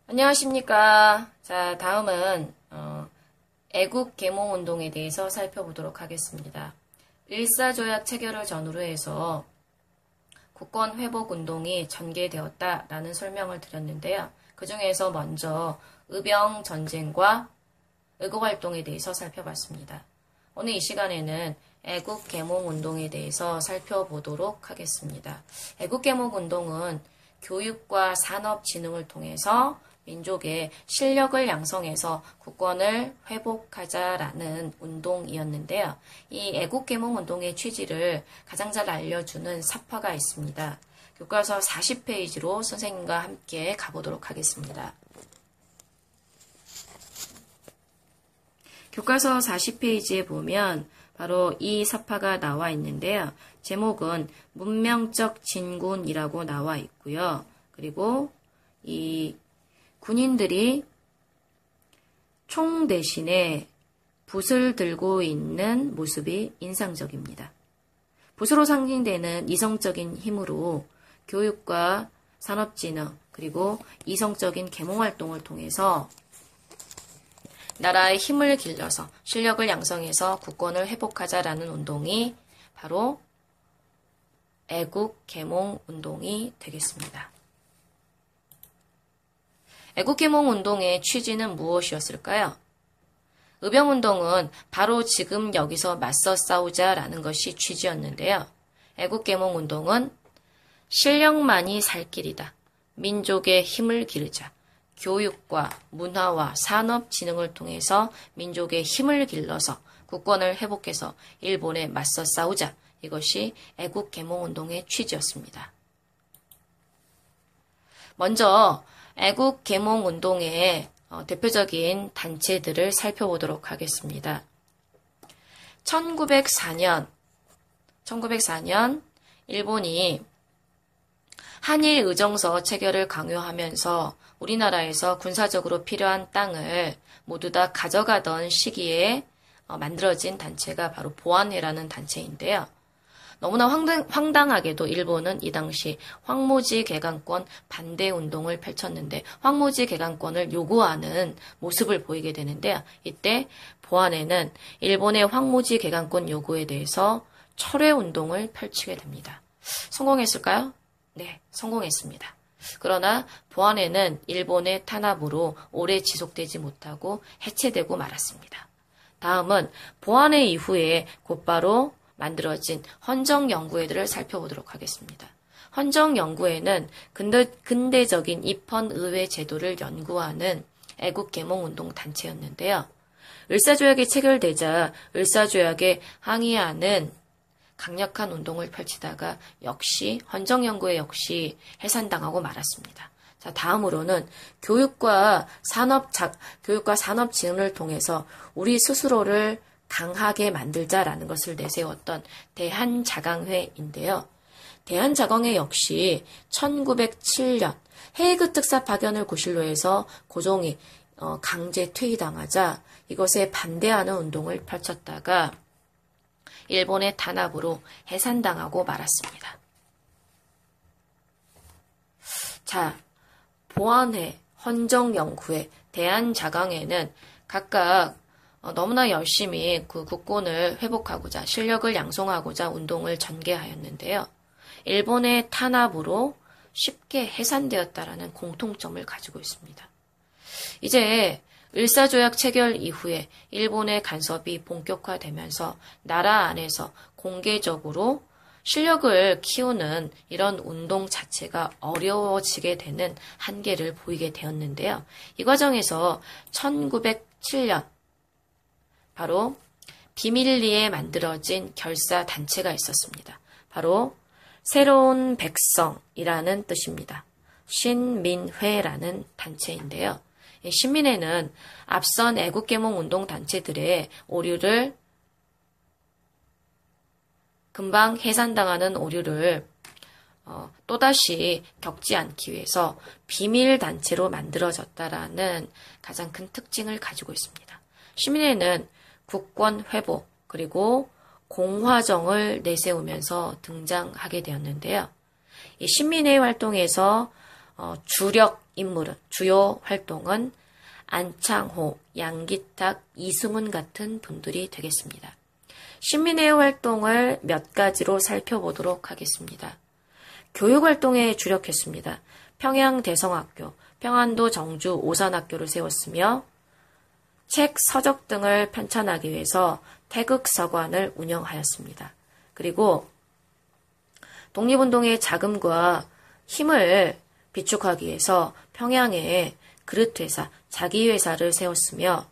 안녕하십니까. 자, 다음은 애국 계몽 운동에 대해서 살펴보도록 하겠습니다. 일사조약 체결을 전후로 해서 국권 회복 운동이 전개되었다라는 설명을 드렸는데요. 그 중에서 먼저 의병 전쟁과 의거 활동에 대해서 살펴봤습니다. 오늘 이 시간에는 애국 계몽 운동에 대해서 살펴보도록 하겠습니다. 애국 계몽 운동은 교육과 산업 진흥을 통해서 민족의 실력을 양성해서 국권을 회복하자라는 운동이었는데요. 이 애국계몽 운동의 취지를 가장 잘 알려주는 사파가 있습니다. 교과서 40페이지로 선생님과 함께 가보도록 하겠습니다. 교과서 40페이지에 보면 바로 이 사파가 나와 있는데요. 제목은 문명적 진군이라고 나와 있고요. 그리고 이 군인들이 총 대신에 붓을 들고 있는 모습이 인상적입니다. 붓으로 상징되는 이성적인 힘으로 교육과 산업진흥 그리고 이성적인 계몽활동을 통해서 나라의 힘을 길러서 실력을 양성해서 국권을 회복하자라는 운동이 바로 애국 계몽 운동이 되겠습니다. 애국계몽 운동의 취지는 무엇이었을까요? 의병운동은 바로 지금 여기서 맞서 싸우자라는 것이 취지였는데요. 애국계몽 운동은 실력만이 살 길이다. 민족의 힘을 기르자. 교육과 문화와 산업 진흥을 통해서 민족의 힘을 길러서 국권을 회복해서 일본에 맞서 싸우자. 이것이 애국계몽 운동의 취지였습니다. 먼저 애국계몽 운동의 대표적인 단체들을 살펴보도록 하겠습니다. 1904년 일본이 한일 의정서 체결을 강요하면서 우리나라에서 군사적으로 필요한 땅을 모두 다 가져가던 시기에 만들어진 단체가 바로 보안회라는 단체인데요. 너무나 황당하게도 일본은 이 당시 황무지 개간권 반대 운동을 펼쳤는데 황무지 개간권을 요구하는 모습을 보이게 되는데요. 이때 보안회는 일본의 황무지 개간권 요구에 대해서 철회 운동을 펼치게 됩니다. 성공했을까요? 네, 성공했습니다. 그러나 보안회는 일본의 탄압으로 오래 지속되지 못하고 해체되고 말았습니다. 다음은 보안회 이후에 곧바로 만들어진 헌정연구회들을 살펴보도록 하겠습니다. 헌정연구회는 근대적인 입헌의회 제도를 연구하는 애국계몽운동 단체였는데요. 을사조약이 체결되자 을사조약에 항의하는 강력한 운동을 펼치다가 역시 헌정연구회 역시 해산당하고 말았습니다. 자, 다음으로는 교육과 산업 진흥을 통해서 우리 스스로를 강하게 만들자라는 것을 내세웠던 대한자강회인데요. 대한자강회 역시 1907년 헤이그 특사 파견을 고실로 해서 고종이 강제 퇴위당하자 이것에 반대하는 운동을 펼쳤다가 일본의 탄압으로 해산당하고 말았습니다. 자, 보안회, 헌정연구회, 대한자강회는 각각 너무나 열심히 그 국권을 회복하고자 실력을 양성하고자 운동을 전개하였는데요. 일본의 탄압으로 쉽게 해산되었다라는 공통점을 가지고 있습니다. 이제 을사조약 체결 이후에 일본의 간섭이 본격화되면서 나라 안에서 공개적으로 실력을 키우는 이런 운동 자체가 어려워지게 되는 한계를 보이게 되었는데요. 이 과정에서 1907년 바로 비밀리에 만들어진 결사 단체가 있었습니다. 바로 새로운 백성이라는 뜻입니다. 신민회라는 단체인데요. 신민회는 앞선 애국계몽 운동 단체들의 오류를 금방 해산당하는 오류를 또다시 겪지 않기 위해서 비밀단체로 만들어졌다라는 가장 큰 특징을 가지고 있습니다. 신민회는 국권 회복 그리고 공화정을 내세우면서 등장하게 되었는데요. 이 신민회 활동에서 주요 활동은 안창호, 양기탁, 이승훈 같은 분들이 되겠습니다. 신민회의 활동을 몇 가지로 살펴보도록 하겠습니다. 교육활동에 주력했습니다. 평양 대성학교, 평안도 정주 오산학교를 세웠으며 책, 서적 등을 편찬하기 위해서 태극서관을 운영하였습니다. 그리고 독립운동의 자금과 힘을 비축하기 위해서 평양에 그릇회사, 자기회사를 세웠으며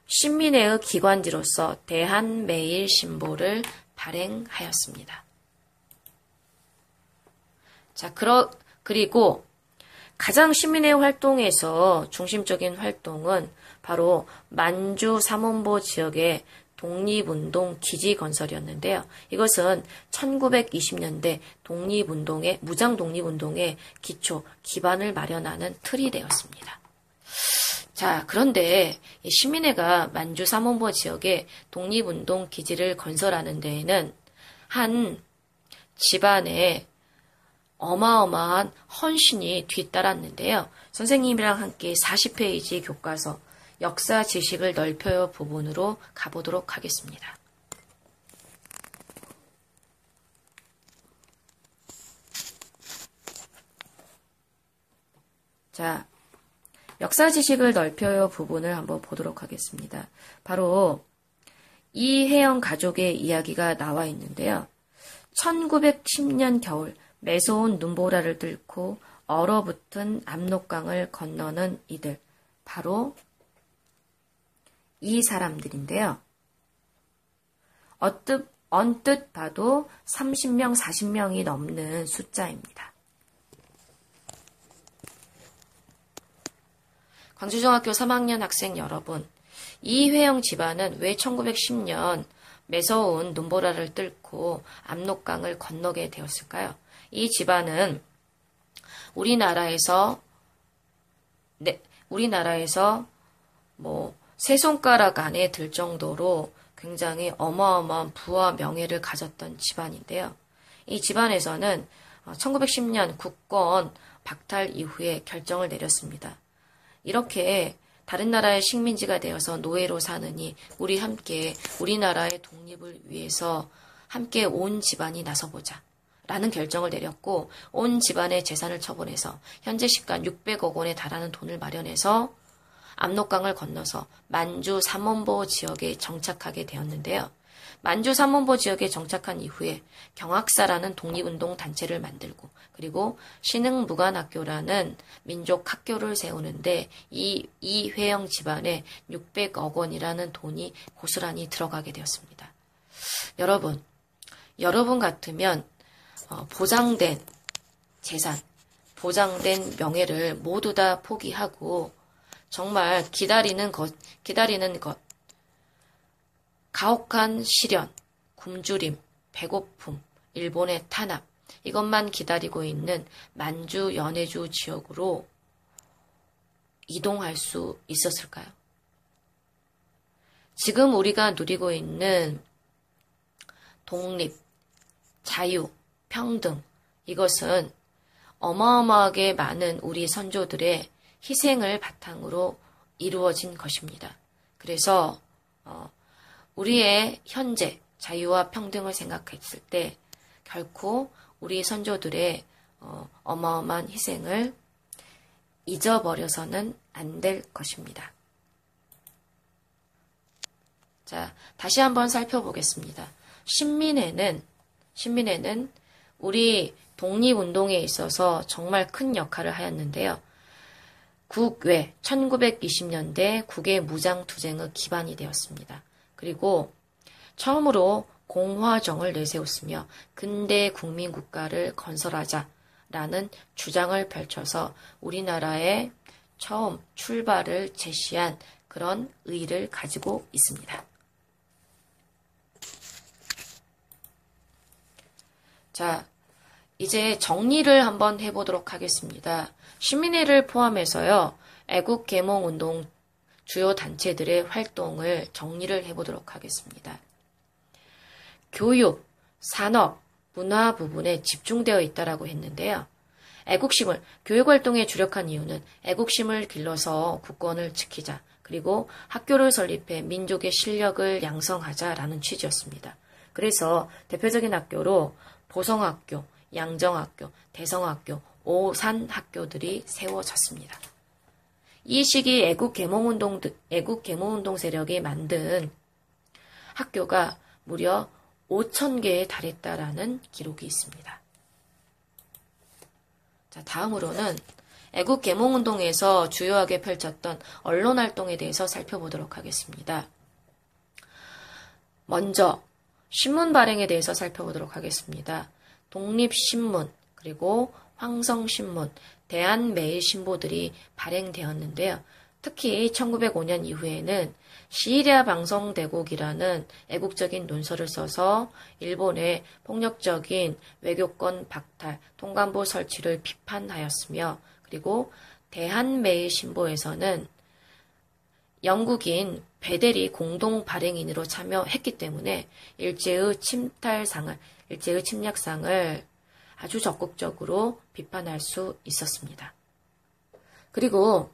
신민회의 기관지로서 대한매일신보를 발행하였습니다. 자, 그리고 가장 신민회 활동에서 중심적인 활동은 바로 만주 삼원보 지역의 독립운동 기지 건설이었는데요. 이것은 1920년대 무장 독립운동의 기반을 마련하는 틀이 되었습니다. 자, 그런데 신민회가 만주 삼원보 지역의 독립운동 기지를 건설하는 데에는 한 집안의 어마어마한 헌신이 뒤따랐는데요. 선생님이랑 함께 40페이지 교과서 역사 지식을 넓혀요 부분으로 가보도록 하겠습니다. 자, 역사 지식을 넓혀요 부분을 한번 보도록 하겠습니다. 바로 이혜영 가족의 이야기가 나와 있는데요. 1910년 겨울 매서운 눈보라를 뚫고 얼어붙은 압록강을 건너는 이들, 바로 이 사람들인데요. 언뜻 봐도 30명, 40명이 넘는 숫자입니다. 광주중학교 3학년 학생 여러분, 이회영 집안은 왜 1910년 매서운 눈보라를 뚫고 압록강을 건너게 되었을까요? 이 집안은 우리나라에서 세 손가락 안에 들 정도로 굉장히 어마어마한 부와 명예를 가졌던 집안인데요. 이 집안에서는 1910년 국권 박탈 이후에 결정을 내렸습니다. 이렇게 다른 나라의 식민지가 되어서 노예로 사느니 우리 함께 우리나라의 독립을 위해서 함께 온 집안이 나서보자 라는 결정을 내렸고 온 집안의 재산을 처분해서 현재 시가 600억 원에 달하는 돈을 마련해서 압록강을 건너서 만주 삼원보 지역에 정착하게 되었는데요. 만주 삼원보 지역에 정착한 이후에 경학사라는 독립운동 단체를 만들고 그리고 신흥무관학교라는 민족학교를 세우는데 이회영 집안에 600억 원이라는 돈이 고스란히 들어가게 되었습니다. 여러분 같으면 보장된 재산, 보장된 명예를 모두 다 포기하고 정말 기다리는 것, 가혹한 시련, 굶주림, 배고픔, 일본의 탄압, 이것만 기다리고 있는 만주 연해주 지역으로 이동할 수 있었을까요? 지금 우리가 누리고 있는 독립, 자유, 평등, 이것은 어마어마하게 많은 우리 선조들의 희생을 바탕으로 이루어진 것입니다. 그래서 우리의 현재 자유와 평등을 생각했을 때 결코 우리 선조들의 어마어마한 희생을 잊어버려서는 안 될 것입니다. 자, 다시 한번 살펴보겠습니다. 신민회는 우리 독립운동에 있어서 정말 큰 역할을 하였는데요. 국외 1920년대 국외 무장투쟁의 기반이 되었습니다. 그리고 처음으로 공화정을 내세웠으며 근대 국민국가를 건설하자라는 주장을 펼쳐서 우리나라의 처음 출발을 제시한 그런 의의를 가지고 있습니다. 자, 이제 정리를 한번 해보도록 하겠습니다. 신민회를 포함해서요, 애국개몽운동 주요 단체들의 활동을 정리를 해보도록 하겠습니다. 교육, 산업, 문화 부분에 집중되어 있다라고 했는데요. 애국심을, 교육활동에 주력한 이유는 애국심을 길러서 국권을 지키자. 그리고 학교를 설립해 민족의 실력을 양성하자라는 취지였습니다. 그래서 대표적인 학교로 보성학교, 양정학교, 대성학교, 오산학교들이 세워졌습니다. 이 시기 애국개몽운동 세력이 만든 학교가 무려 5,000개에 달했다라는 기록이 있습니다. 자, 다음으로는 애국개몽운동에서 주요하게 펼쳤던 언론활동에 대해서 살펴보도록 하겠습니다. 먼저 신문 발행에 대해서 살펴보도록 하겠습니다. 독립신문, 그리고 황성신문, 대한매일신보들이 발행되었는데요. 특히 1905년 이후에는 시리아 방송대국이라는 애국적인 논설을 써서 일본의 폭력적인 외교권 박탈, 통감보 설치를 비판하였으며, 그리고 대한매일신보에서는 영국인 베델이 공동 발행인으로 참여했기 때문에 일제의 침략상을 아주 적극적으로 비판할 수 있었습니다. 그리고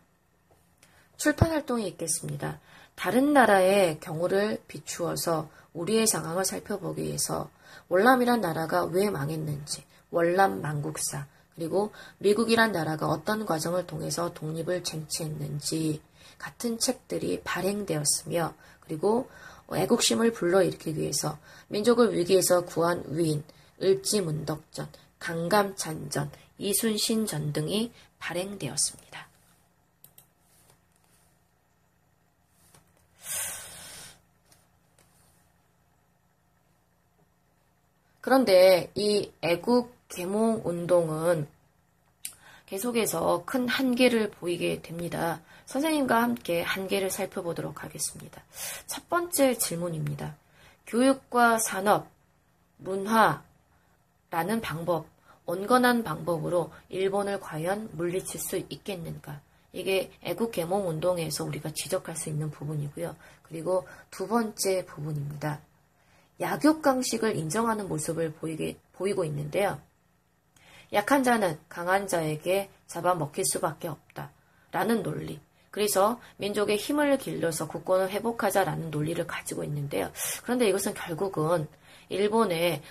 출판활동이 있겠습니다. 다른 나라의 경우를 비추어서 우리의 상황을 살펴보기 위해서 월남이란 나라가 왜 망했는지, 월남 망국사, 그리고 미국이란 나라가 어떤 과정을 통해서 독립을 쟁취했는지 같은 책들이 발행되었으며, 그리고 애국심을 불러일으키기 위해서 민족을 위기에서 구한 위인, 을지문덕전, 강감찬전, 이순신전 등이 발행되었습니다. 그런데 이 애국개몽운동은 계속해서 큰 한계를 보이게 됩니다. 선생님과 함께 한계를 살펴보도록 하겠습니다. 첫 번째 질문입니다. 교육과 산업, 문화라는 방법, 온건한 방법으로 일본을 과연 물리칠 수 있겠는가? 이게 애국개몽운동에서 우리가 지적할 수 있는 부분이고요. 그리고 두 번째 부분입니다. 약육강식을 인정하는 모습을 보이고 있는데요. 약한 자는 강한 자에게 잡아먹힐 수밖에 없다. 라는 논리. 그래서 민족의 힘을 길러서 국권을 회복하자라는 논리를 가지고 있는데요. 그런데 이것은 결국은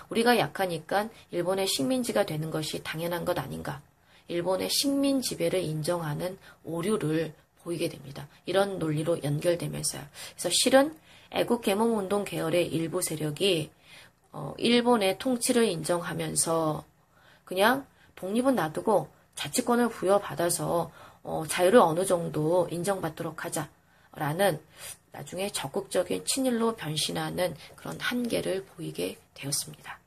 우리가 약하니까 일본의 식민지가 되는 것이 당연한 것 아닌가. 일본의 식민 지배를 인정하는 오류를 보이게 됩니다. 이런 논리로 연결되면서요. 그래서 실은 애국개몽운동 계열의 일부 세력이 일본의 통치를 인정하면서 그냥 독립은 놔두고 자치권을 부여받아서 자유를 어느 정도 인정받도록 하자라는 나중에 적극적인 친일로 변신하는 그런 한계를 보이게 되었습니다.